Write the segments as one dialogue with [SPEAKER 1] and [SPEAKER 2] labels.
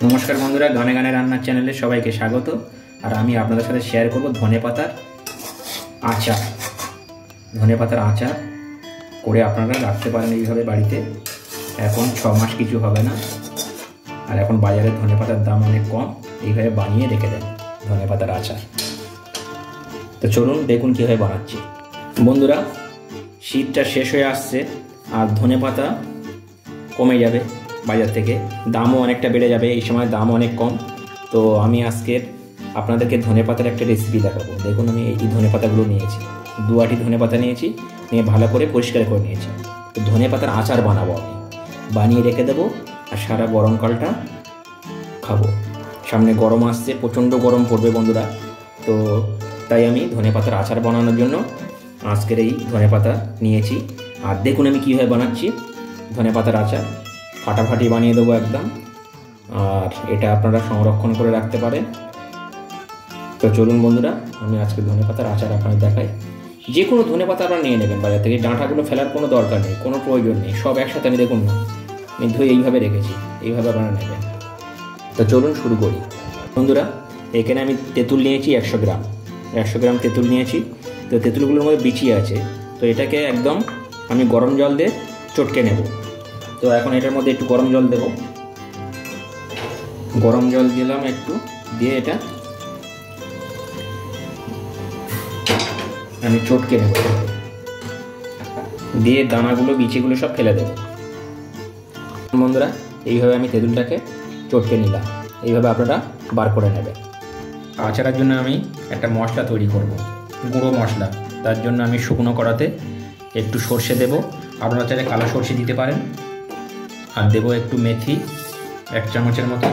[SPEAKER 1] নমস্কার বন্ধুরা, গানে গানে রান্নার চ্যানেলে সবাইকে স্বাগত। আর আমি আপনাদের সাথে শেয়ার করব ধনেপাতার আচার। ধনেপাতার আচার করে আপনারা রাখতে পারেন এইভাবে বাড়িতে। এখন 6 মাস কিছু হবে না, আর এখন বাজারে ধনেপাতার দাম অনেক কম। এইভাবে বানিয়ে রেখে দেন ধনেপাতার আচার। তো চলুন দেখুন কীভাবে বানাচ্ছি। বন্ধুরা, শীতটা শেষ হয়ে আসছে আর ধনেপাতা কমে যাবে বাজার থেকে, দামও অনেকটা বেড়ে যাবে। এই সময় দাম অনেক কম। তো আমি আজকের আপনাদেরকে ধনেপাতার একটা রেসিপি দেখাবো। দেখুন, আমি এই ধনেপাতাগুলো নিয়েছি, 2 আঁটি ধনেপাতা নিয়েছি, নিয়ে ভালো করে পরিষ্কার করে নিয়েছি। তো ধনেপাতার আচার বানাবো, আমি বানিয়ে রেখে দেবো আর সারা গরমকালটা খাবো। সামনে গরম আসছে, প্রচণ্ড গরম পড়বে বন্ধুরা। তো তাই আমি ধনেপাতার আচার বানানোর জন্য আজকের এই ধনেপাতা নিয়েছি। আর দেখুন আমি কীভাবে বানাচ্ছি ধনেপাতার আচার। ফাটাফাটি বানিয়ে দেবো একদম। আর এটা আপনারা সংরক্ষণ করে রাখতে পারেন। তো চলুন বন্ধুরা, আমি আজকে ধনেপাতার আচার আপনাদের দেখাই। যে কোনো ধনেপাতা আপনারা নিয়ে নেবেন বাজার থেকে, ডাঁটাগুলো ফেলার কোনো দরকার নেই, কোনো প্রয়োজন নেই। সব একসাথে আমি দেখুন না, আমি ধুয়ে এইভাবে রেখেছি, এইভাবে আপনারা নেবেন। তো চলুন শুরু করি বন্ধুরা। এখানে আমি তেঁতুল নিয়েছি 100 গ্রাম, 100 গ্রাম তেঁতুল নিয়েছি। তো তেঁতুলগুলোর মধ্যে বিচি আছে, তো এটাকে একদম আমি গরম জল দিয়ে চটকে নেব। তো এখন এটার মধ্যে একটু গরম জল দেব। গরম জল দিলাম একটু, দিয়ে এটা আমি চটকে নেব, দিয়ে দানাগুলো বিচিগুলো সব ফেলে দেব। বন্ধুরা, এইভাবে আমি তেঁতুলটাকে চটকে নিলাম। এইভাবে আপনারা বার করে নেবেন। আচারের জন্য আমি একটা মশলা তৈরি করব, গুঁড়ো মশলা। তার জন্য আমি শুকনো কড়াতে একটু সর্ষে দেব, আপনারা চাইলে কালো সর্ষে দিতে পারেন। আর দেবো একটু মেথি, 1 চামচের মতো,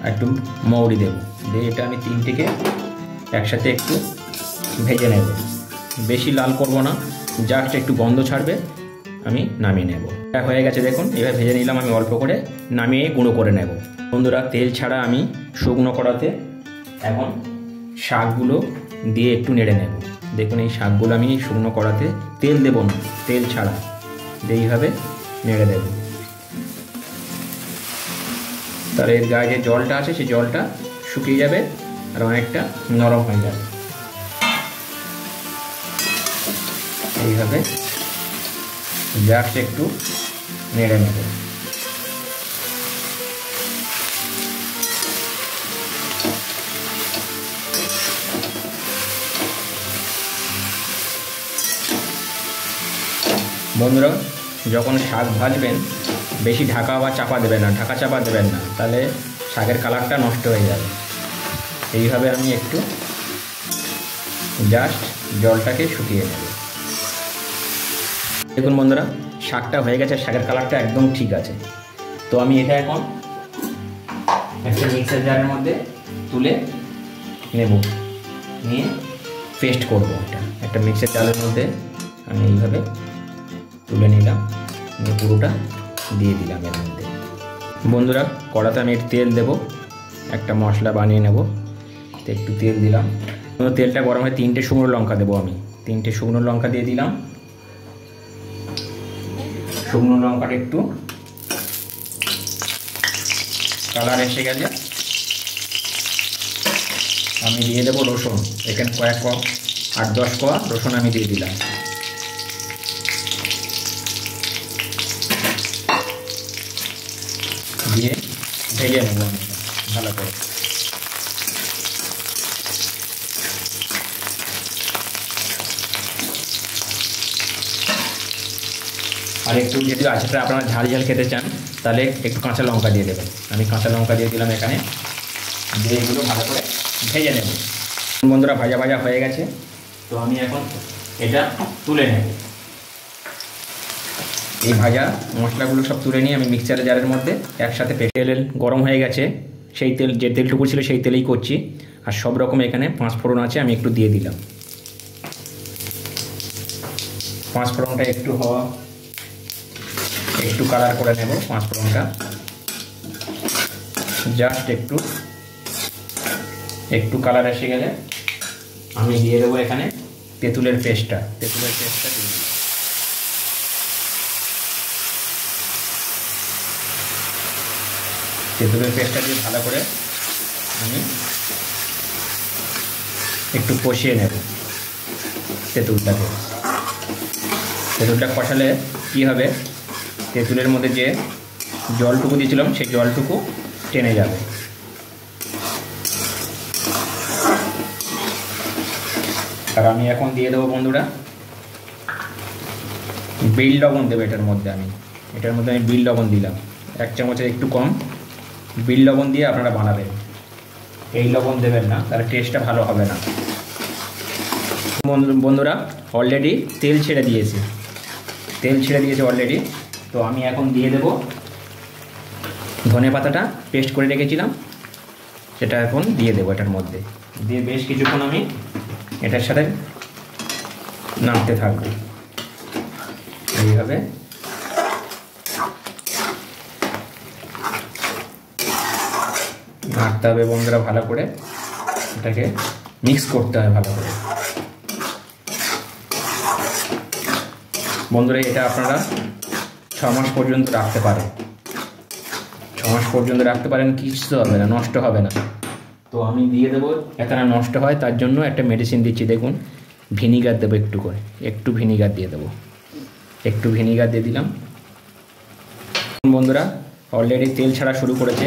[SPEAKER 1] একটু মৌরি দেব। দিয়ে এটা আমি 3টিকে একসাথে একটু ভেজে নেব। বেশি লাল করব না, জাস্ট একটু গন্ধ ছাড়বে, আমি নামিয়ে নেব। এটা হয়ে গেছে দেখুন, এবার ভেজে নিলাম আমি অল্প করে, নামিয়ে গুঁড়ো করে নেব। বন্ধুরা, তেল ছাড়া আমি শুকনো কড়াতে এখন শাকগুলো দিয়ে একটু নেড়ে নেব। দেখুন, এই শাকগুলো আমি শুকনো কড়াতে, তেল দেব না, তেল ছাড়া এইভাবে নেড়ে দেব। তার এর গায়ে যে জলটা আছে সেই জলটা শুকিয়ে যাবে আর অনেকটা নরম হয়ে যাবে। এইভাবে জাস্ট একটু নেড়ে নেব। বন্ধুরা, যখন শাক ভাজবেন বেশি ঢাকা বা চাপা দেবেন না, ঢাকা চাপা দেবেন না, তাহলে শাকের কালারটা নষ্ট হয়ে যাবে। এইভাবে আমি একটু জাস্ট জলটাকে শুকিয়ে নেব। দেখুন বন্ধুরা, শাকটা হয়ে গেছে, শাকের কালারটা একদম ঠিক আছে। তো আমি এটা এখন একটা মিক্সার জারের মধ্যে তুলে নেব, নিয়ে পেস্ট করব। এটা একটা মিক্সার জারের মধ্যে আমি এইভাবে তুলে নিলাম, নিয়ে পুরোটা দিয়ে দিলাম এর মধ্যে। বন্ধুরা, কড়াতে আমি একটু তেল দেব, একটা মশলা বানিয়ে নেব। তো একটু তেল দিলাম, তেলটা গরম হয়ে 3টে শুকনো লঙ্কা দেবো আমি। 3টে শুকনো লঙ্কা দিয়ে দিলাম। শুকনো লঙ্কাটা একটু কালার এসে গেলে আমি দিয়ে দেবো রসুন। এখানে কয়েক 8-10 কোয়া রসুন আমি দিয়ে দিলাম। দিয়ে ভেজে নেব আমি ভালো করে। আর একটু যদি আচারটা আপনারা ঝাল ঝাল খেতে চান, তাহলে একটু কাঁচা লঙ্কা দিয়ে দেবেন। আমি কাঁচা লঙ্কা দিয়ে দিলাম এখানে, দিয়ে এগুলো ভালো করে ভেজে নেব। বন্ধুরা, ভাজা ভাজা হয়ে গেছে। তো আমি এখন এটা তুলে নেব। এই ভাজা মশলাগুলো সব তুলে নিয়ে আমি মিক্সার জারের মধ্যে একসাথে তেল গরম হয়ে গেছে, সেই তেল, যে তেলটুকু ছিল সেই তেলেই করছি। আর সব রকম এখানে 5 ফোড়ন আছে, আমি একটু দিয়ে দিলাম। 5 ফোড়নটা একটু হওয়া, একটু কালার করে নেব 5 ফোড়নটা। জাস্ট একটু কালার এসে গেলে আমি দিয়ে দেবো এখানে তেঁতুলের পেস্টটা। তেঁতুলের পেস্টটা দিয়ে দিই। তেঁতুলের পেস্টটা দিয়ে ভালো করে আমি একটু কষিয়ে নেব তেঁতুলটা কষালে কী হবে, তেঁতুলের মধ্যে যে জলটুকু দিয়েছিলাম সেই জলটুকু টেনে যাবে। আর আমি এখন দিয়ে দেবো বন্ধুরা বিল লবণ দেবো এটার মধ্যে আমি বিল লবণ দিলাম 1 চামচের একটু কম বিল লবণ দিয়ে আপনারা বানাবেন। এই লবণ দেবেন না, তাহলে টেস্টটা ভালো হবে না। বন্ধুরা অলরেডি তেল ছেড়ে দিয়েছে অলরেডি। তো আমি এখন দিয়ে দেব ধনেপাতাটা পেস্ট করে রেখেছিলাম, সেটা এখন দিয়ে দেবো এটার মধ্যে। দিয়ে বেশ কিছুক্ষণ আমি এটার সাথে নাড়তে থাকবো। এইভাবে নাড়তে হবে বন্ধুরা, ভালো করে এটাকে মিক্স করতে হবে ভালো করে। বন্ধুরা এটা আপনারা 6 মাস পর্যন্ত রাখতে পারেন, কিছু হবে না, নষ্ট হবে না। তো আমি দিয়ে দেবো, এত না নষ্ট হয় তার জন্য একটা মেডিসিন দিচ্ছি। দেখুন ভিনিগার দেবো একটু ভিনিগার দিয়ে দেবো, একটু ভিনিগার দিয়ে দিলাম। বন্ধুরা অলরেডি তেল ছাড়া শুরু করেছে,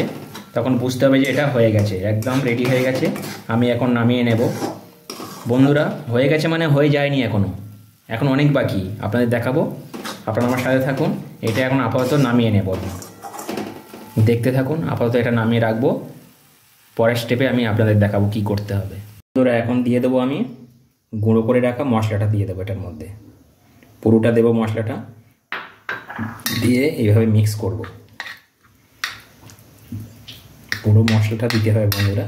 [SPEAKER 1] তখন বুঝতে হবে যে এটা হয়ে গেছে, একদম রেডি হয়ে গেছে। আমি এখন নামিয়ে নেব। বন্ধুরা হয়ে গেছে মানে হয়ে যায়নি, এখন অনেক বাকি, আপনাদের দেখাবো, আপনারা আমার সাথে থাকুন। এটা এখন আপাতত নামিয়ে নেব, দেখতে থাকুন। আপাতত এটা নামিয়ে রাখবো, পরের স্টেপে আমি আপনাদের দেখাবো কি করতে হবে। বন্ধুরা এখন দিয়ে দেবো আমি গুঁড়ো করে রাখা মশলাটা দিয়ে দেবো এটার মধ্যে, পুরোটা দেবো মশলাটা দিয়ে এইভাবে মিক্স করব। পুরো মশলাটা দিতে হবে বন্ধুরা।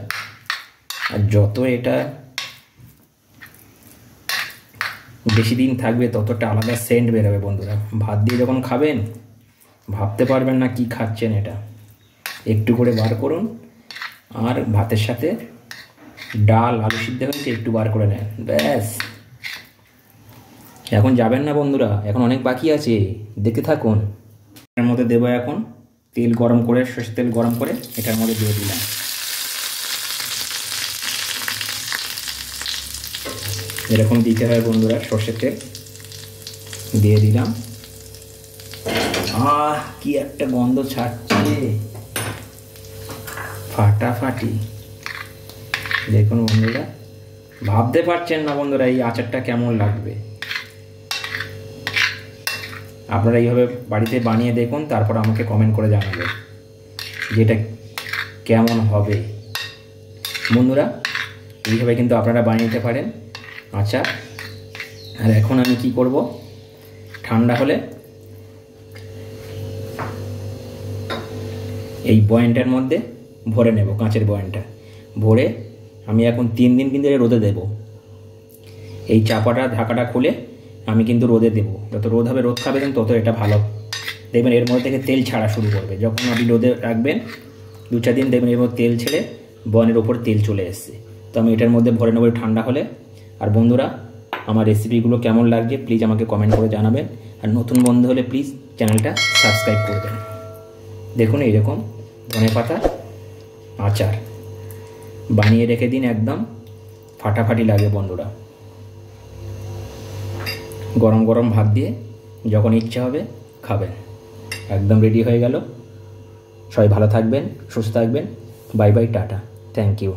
[SPEAKER 1] আর যত এটা বেশি দিন থাকবে ততটা আলাদা সেন্ট বেরোবে বন্ধুরা। ভাত দিয়ে যখন খাবেন ভাবতে পারবেন না কি খাচ্ছেন। এটা একটু করে বার করুন, আর ভাতের সাথে ডাল আলু সিদ্ধ হয়েছে একটু বার করে নেন, ব্যাস। এখন যাবেন না বন্ধুরা, এখন অনেক বাকি আছে, দেখতে থাকুন। এর মধ্যে দেবো এখন তেল গরম করে, সরষের তেল গরম করে এটার মধ্যে দিয়ে দিলাম। এরকম দিতে হয় বন্ধুরা, সরষের তেল দিয়ে দিলাম। কি একটা গন্ধ ছাড়ছে, ফাটাফাটি। দেখুন বন্ধুরা, ভাবতে পারছেন না বন্ধুরা এই আচারটা কেমন লাগবে। আপনারা এইভাবে বাড়িতে বানিয়ে দেখুন, তারপর আমাকে কমেন্ট করে জানাবেন যে এটা কেমন হবে। বন্ধুরা এইভাবে কিন্তু আপনারা বানিয়ে নিতে পারেন আচার। আর এখন আমি কি করব, ঠান্ডা হলে এই বয়ামটার মধ্যে ভরে নেব, কাঁচের বয়ামটা ভরে আমি এখন 3 দিন কিন্তু রোদে দেব। এই চাপাটা ঢাকাটা খুলে আমি কিন্তু রোদে দেব, যত রোদ হবে, রোদ খাবেন তত এটা ভালো। দেখবেন এর মধ্যে থেকে তেল ছাড়া শুরু করবে। যখন আপনি রোদে রাখবেন 2-4 দিন, দেখবেন এর মধ্যে তেল ছেড়ে বয়ামের ওপর তেল চলে এসছে। তো আমি এটার মধ্যে ভরে নেব ঠান্ডা হলে। আর বন্ধুরা আমার রেসিপিগুলো কেমন লাগছে প্লিজ আমাকে কমেন্ট করে জানাবেন। আর নতুন বন্ধু হলে প্লিজ চ্যানেলটা সাবস্ক্রাইব করবেন। দেখুন এইরকম ধনেপাতা আচার বানিয়ে রেখে দিন, একদম ফাটাফাটি লাগে বন্ধুরা। গরম গরম ভাত দিয়ে যখন ইচ্ছা হবে খাবেন। একদম রেডি হয়ে গেল। সবাই ভালো থাকবেন, সুস্থ থাকবেন। Bye bye, tata, thank you.